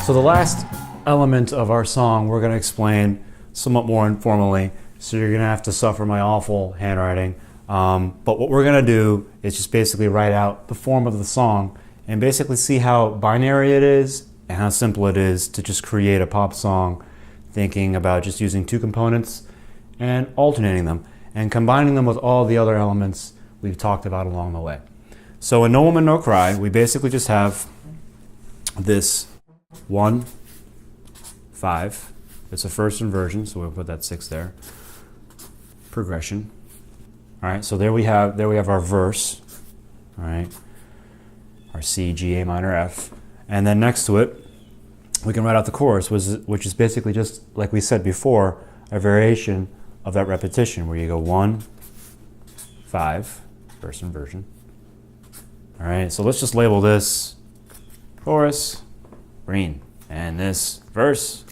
So the last element of our song we're going to explain somewhat more informally, so you're going to have to suffer my awful handwriting. But what we're going to do is just basically write out the form of the song and basically see how binary it is and how simple it is to just create a pop song, thinking about just using two components and alternating them and combining them with all the other elements we've talked about along the way. So in No Woman, No Cry, we basically just have this 1, 5. It's a first inversion, so we'll put that 6 there. Progression. All right, so there we have our verse. All right, our C, G, A minor, F, and then next to it, we can write out the chorus, which is basically just like we said before, a variation of that repetition, where you go 1, 5, first inversion. All right, so let's just label this chorus green, and this verse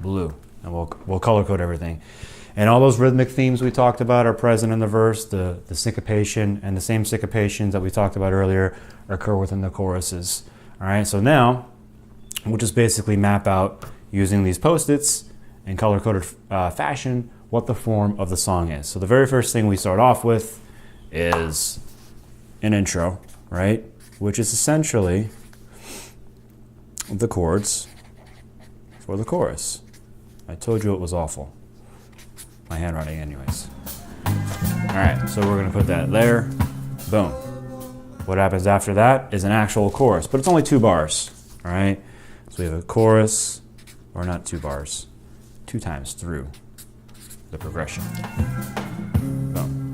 blue, and we'll color code everything. And all those rhythmic themes we talked about are present in the verse. The syncopation and the same syncopations that we talked about earlier occur within the choruses. All right, so now we'll just basically map out using these post-its in color-coded fashion what the form of the song is. So the very first thing we start off with is an intro, right? Which is essentially the chords for the chorus. I told you it was awful. My handwriting anyways. All right, so we're gonna put that there, boom. What happens after that is an actual chorus, but it's only 2 bars, all right? So we have a chorus, or not 2 bars, 2 times through the progression. Boom.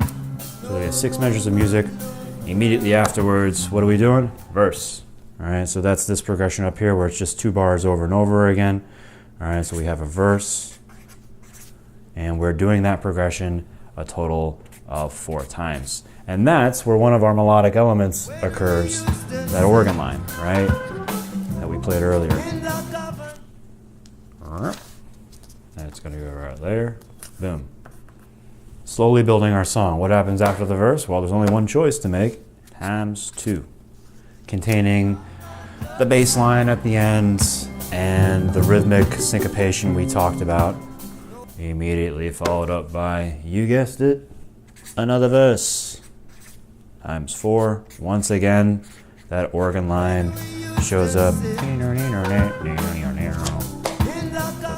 So we have 6 measures of music. Immediately afterwards, what are we doing? Verse. All right, so that's this progression up here where it's just 2 bars over and over again. All right, so we have a verse, and we're doing that progression a total of 4 times. And that's where one of our melodic elements occurs, that organ line, right, that we played earlier. That's gonna go right there, boom. Slowly building our song. What happens after the verse? Well, there's only one choice to make, times 2, containing the bass line at the end and the rhythmic syncopation we talked about. Immediately followed up by, you guessed it, another verse, times 4. Once again, that organ line shows up. Put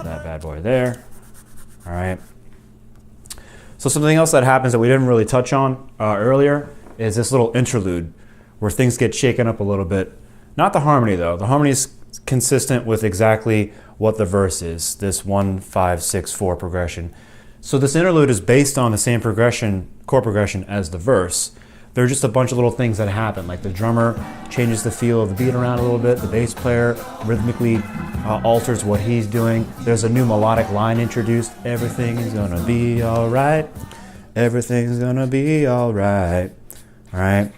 that bad boy there. All right. So something else that happens that we didn't really touch on earlier is this little interlude where things get shaken up a little bit. Not the harmony though. The harmony is consistent with exactly what the verse is, this 1, 5, 6, 4 progression. So this interlude is based on the same progression, chord progression as the verse. There are just a bunch of little things that happen, like the drummer changes the feel of the beat around a little bit, the bass player rhythmically alters what he's doing. There's a new melodic line introduced, everything is gonna be all right, everything's gonna be all right, all right?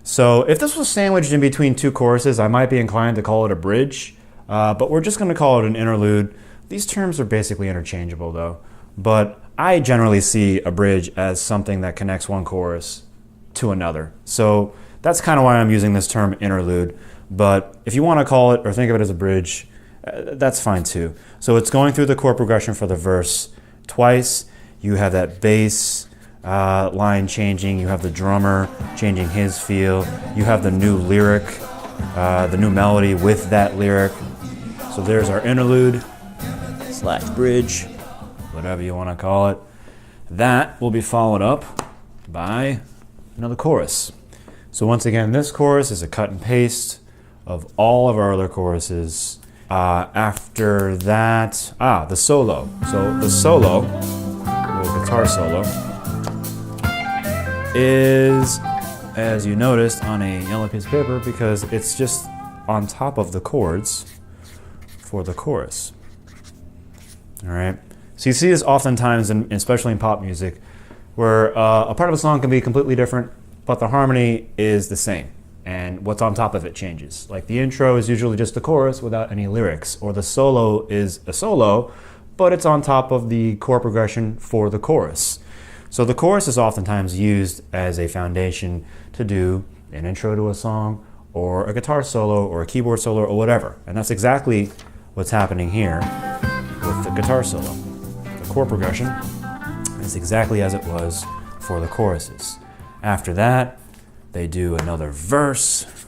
So if this was sandwiched in between 2 choruses, I might be inclined to call it a bridge, but we're just gonna call it an interlude. These terms are basically interchangeable though, but I generally see a bridge as something that connects one chorus to another. So that's kind of why I'm using this term interlude, but if you wanna call it or think of it as a bridge, that's fine too. So it's going through the chord progression for the verse twice. You have that bass line changing, you have the drummer changing his feel, you have the new lyric, the new melody with that lyric. So there's our interlude / bridge, whatever you want to call it. That will be followed up by another chorus. So once again, this chorus is a cut and paste of all of our other choruses. After that, the solo. So the solo, the guitar solo, is, as you noticed, on a yellow piece of paper because it's just on top of the chords for the chorus. All right. So you see this oftentimes, especially in pop music, where a part of a song can be completely different, but the harmony is the same, and what's on top of it changes. Like the intro is usually just the chorus without any lyrics, or the solo is a solo, but it's on top of the chord progression for the chorus. So the chorus is oftentimes used as a foundation to do an intro to a song or a guitar solo or a keyboard solo or whatever. And that's exactly what's happening here with the guitar solo. The chord progression is exactly as it was for the choruses. After that, they do another verse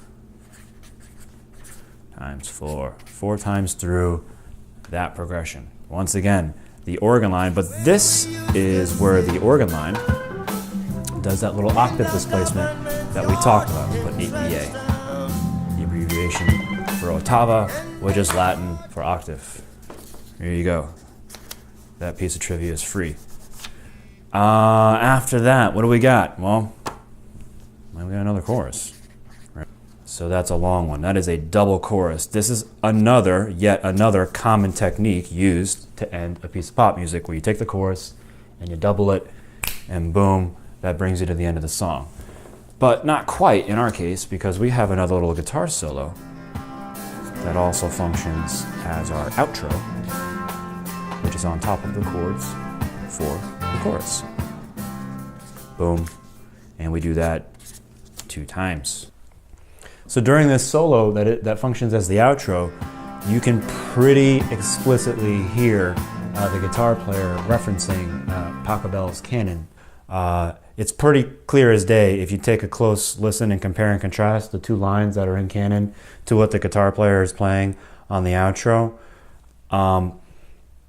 times 4 times through that progression. Once again, the organ line, but this is where the organ line does that little octave displacement that we talked about. We put 8BA, the abbreviation for ottava, which is Latin for octave. Here you go. That piece of trivia is free. After that, what do we got? Well, we got another chorus. Right. So that's a long one. That is a double chorus. This is yet another common technique used to end a piece of pop music, where you take the chorus and you double it, and boom, that brings you to the end of the song. But not quite in our case, because we have another little guitar solo that also functions as our outro, which is on top of the chords for the chorus. Boom. And we do that 2 times. So during this solo that functions as the outro, you can pretty explicitly hear the guitar player referencing Pachelbel's canon. It's pretty clear as day if you take a close listen and compare and contrast the 2 lines that are in canon to what the guitar player is playing on the outro.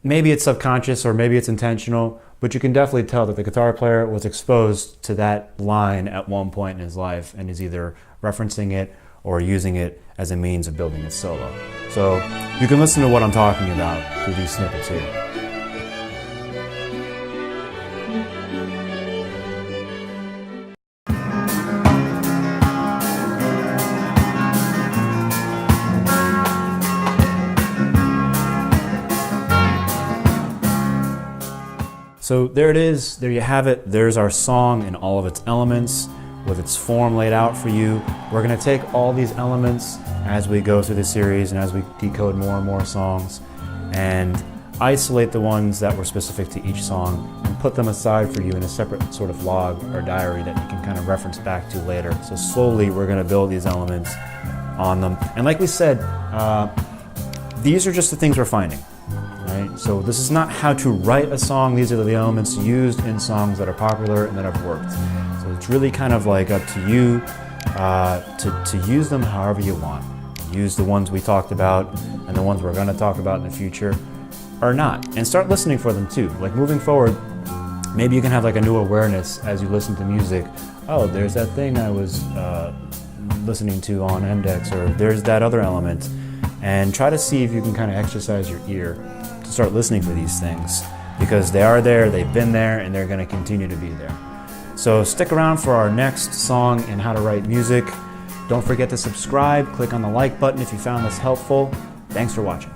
Maybe it's subconscious or maybe it's intentional, but you can definitely tell that the guitar player was exposed to that line at one point in his life and is either referencing it or using it as a means of building his solo. So you can listen to what I'm talking about through these snippets here. So there it is, there you have it. There's our song in all of its elements, with its form laid out for you. We're gonna take all these elements as we go through the series and as we decode more and more songs, and isolate the ones that were specific to each song and put them aside for you in a separate sort of log or diary that you can kind of reference back to later. So slowly we're gonna build these elements on them. And like we said, these are just the things we're finding. Right? So this is not how to write a song. These are the elements used in songs that are popular and that have worked. So it's really kind of like up to you to use them however you want. Use the ones we talked about and the ones we're going to talk about in the future, or not. And start listening for them too. Like moving forward, maybe you can have like a new awareness as you listen to music. Oh, there's that thing I was listening to on mDecks, or there's that other element. And try to see if you can kind of exercise your ear to start listening for these things, because they are there, they've been there, and they're going to continue to be there. So stick around for our next song in how to write music. Don't forget to subscribe, click on the like button if you found this helpful. Thanks for watching.